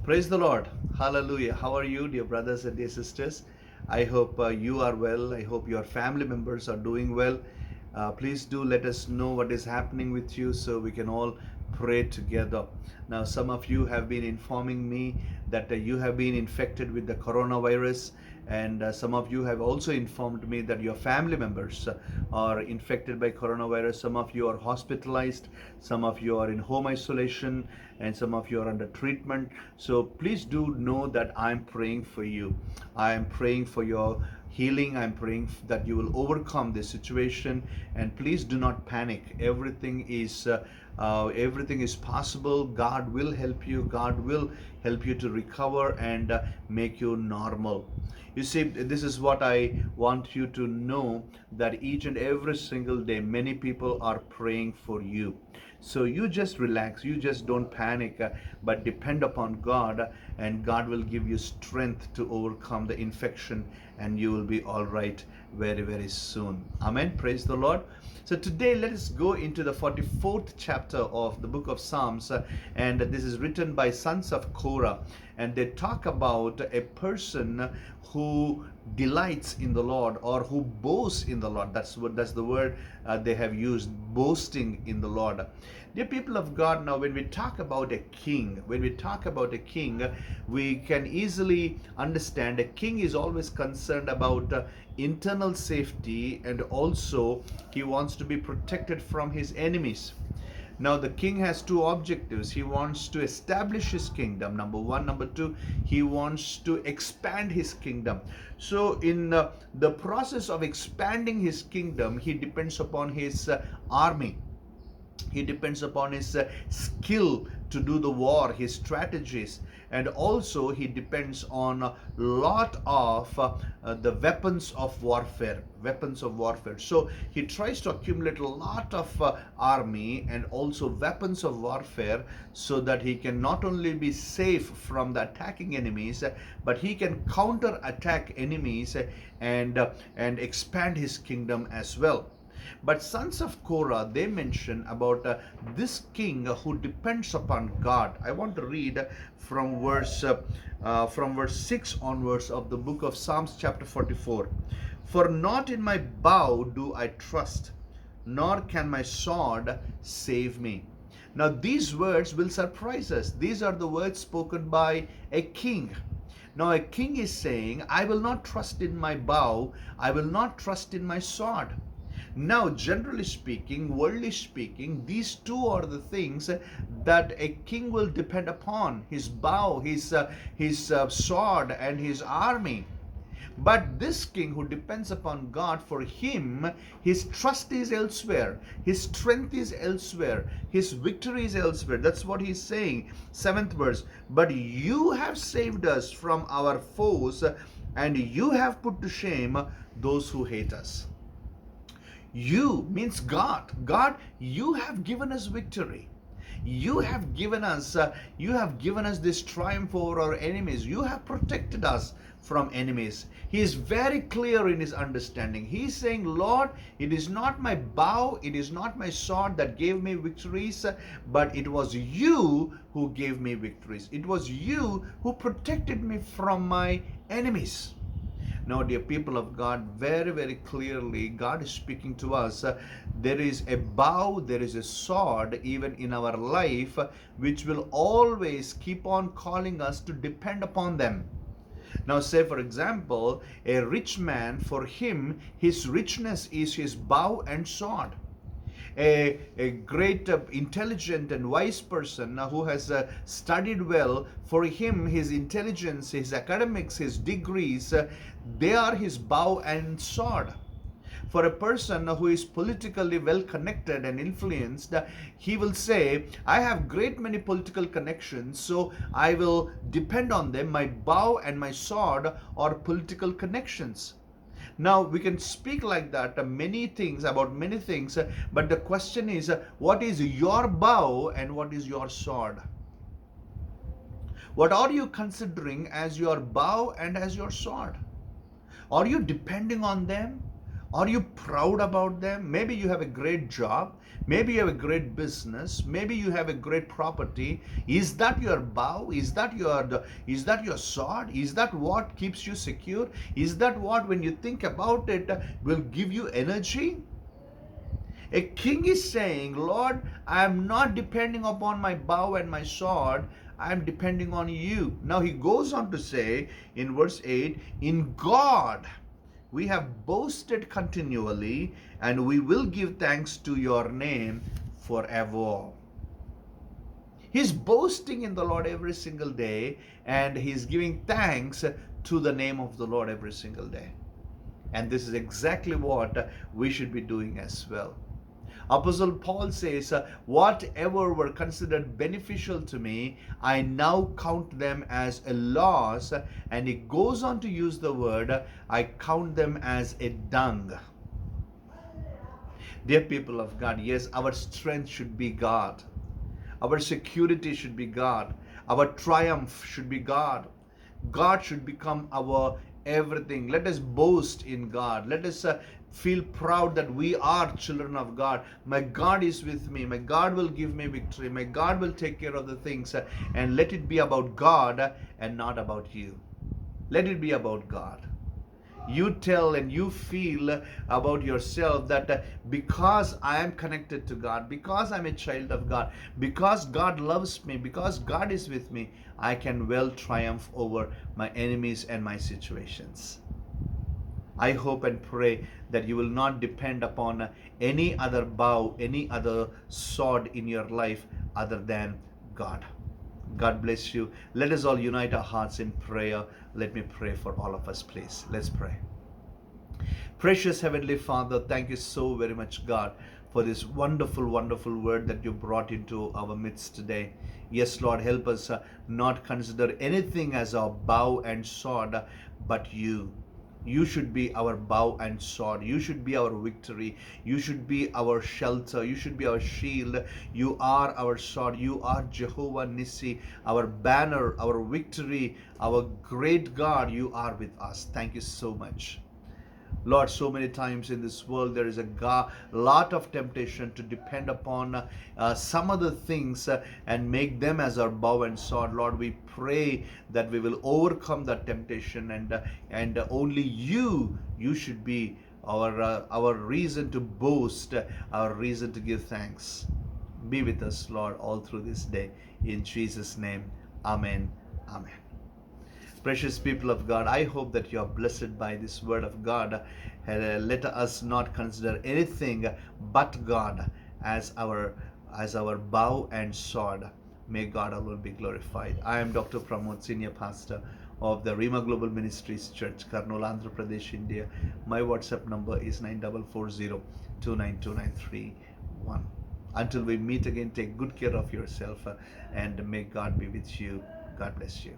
Praise the Lord. Hallelujah. How are you, dear brothers and dear sisters? I hope you are well. I hope your family members are doing well. Please do let us know what is happening with you so we can all pray together. Now, some of you have been informing me that you have been infected with the coronavirus, and some of you have also informed me that your family members are infected by coronavirus. Some of you are hospitalized, some of you are in home isolation, and some of you are under treatment. So please do know that I'm praying for you. I am praying for your healing. I'm praying that you will overcome this situation, and please do not panic. Everything is possible. God will help you. God will help you to recover and make you normal. You see, this is what I want you to know, that each and every single day many people are praying for you. So you just relax, you just don't panic, but depend upon God, and God will give you strength to overcome the infection, and you will be all right very, very soon. Amen. Praise the Lord. So today let us go into the 44th chapter of the book of Psalms, and this is written by sons of Korah, and they talk about a person who delights in the Lord, or who boasts in the Lord. That's the word they have used, boasting in the Lord. Dear people of God, now when we talk about a king, we can easily understand a king is always concerned about internal safety, and also he wants to be protected from his enemies. Now, the king has two objectives. He wants to establish his kingdom, number one. Number two, he wants to expand his kingdom. So, in the process of expanding his kingdom, he depends upon his army. He depends upon his skill to do the war, his strategies, and also he depends on a lot of the weapons of warfare. So he tries to accumulate a lot of army and also weapons of warfare, so that he can not only be safe from the attacking enemies, but he can counter attack enemies and expand his kingdom as well. But sons of Korah, they mention about this king who depends upon God. I want to read from verse 6 onwards of the book of Psalms chapter 44. For not in my bow do I trust, nor can my sword save me. Now these words will surprise us. These are the words spoken by a king. Now a king is saying, I will not trust in my bow, I will not trust in my sword. Now, generally speaking, worldly speaking, these two are the things that a king will depend upon: his bow, his sword, and his army. But this king who depends upon God, for him, his trust is elsewhere, his strength is elsewhere, his victory is elsewhere. That's what he's saying. 7th verse. But you have saved us from our foes, and you have put to shame those who hate us. You means God. God, you have given us victory. You have given us this triumph over our enemies. You have protected us from enemies. He is very clear in his understanding. He is saying, Lord, it is not my bow, it is not my sword that gave me victories, but it was you who gave me victories. It was you who protected me from my enemies. Now, dear people of God, very, very clearly, God is speaking to us. There is a bow, there is a sword, even in our life, which will always keep on calling us to depend upon them. Now, say for example, a rich man, for him, his richness is his bow and sword. A great intelligent and wise person who has studied well, for him his intelligence, his academics, his degrees, they are his bow and sword. For a person who is politically well connected and influenced, he will say, I have great many political connections, so I will depend on them. My bow and my sword are political connections. Now we can speak like that about many things, but the question is, what is your bow and what is your sword? What are you considering as your bow and as your sword? Are you depending on them, Are you proud about them? Maybe you have a great job. Maybe you have a great business. Maybe you have a great property. Is that your bow? Is that your sword? Is that what keeps you secure? Is that what, when you think about it, will give you energy? A king is saying, Lord, I am not depending upon my bow and my sword. I am depending on you. Now he goes on to say in verse 8, in God we have boasted continually, and we will give thanks to your name forever. He's boasting in the Lord every single day, and he's giving thanks to the name of the Lord every single day. And this is exactly what we should be doing as well. Apostle Paul says, whatever were considered beneficial to me, I now count them as a loss. And he goes on to use the word, I count them as a dung. Dear people of God, yes, our strength should be God. Our security should be God. Our triumph should be God. God should become our everything. Let us boast in God. Let us feel proud that we are children of God. My God is with me. My God will give me victory. My God will take care of the things. And let it be about God and not about you. Let it be about God. You tell and you feel about yourself that because I am connected to God, because I'm a child of God, because God loves me, because God is with me, I can well triumph over my enemies and my situations. I hope and pray that you will not depend upon any other bow, any other sword in your life other than God. God bless you. Let us all unite our hearts in prayer. Let me pray for all of us, please. Let's pray. Precious Heavenly Father, thank you so very much, God, for this wonderful, wonderful word that you brought into our midst today. Yes, Lord, help us not consider anything as our bow and sword, but you. You should be our bow and sword. You should be our victory. You should be our shelter. You should be our shield. You are our sword. You are Jehovah Nissi, our banner, our victory, our great God. You are with us. Thank you so much. Lord, so many times in this world there is a lot of temptation to depend upon some other things and make them as our bow and sword. Lord, we pray that we will overcome that temptation, and only you should be our reason to boast, our reason to give thanks. Be with us, Lord, all through this day. In Jesus' name, Amen. Amen. Precious people of God, I hope that you are blessed by this word of God. Let us not consider anything but God as our bow and sword. May God alone be glorified. I am Dr. Pramod, Senior Pastor of the Rima Global Ministries Church, Karnool, Andhra Pradesh, India. My WhatsApp number is 9440292931. Until we meet again, take good care of yourself, and may God be with you. God bless you.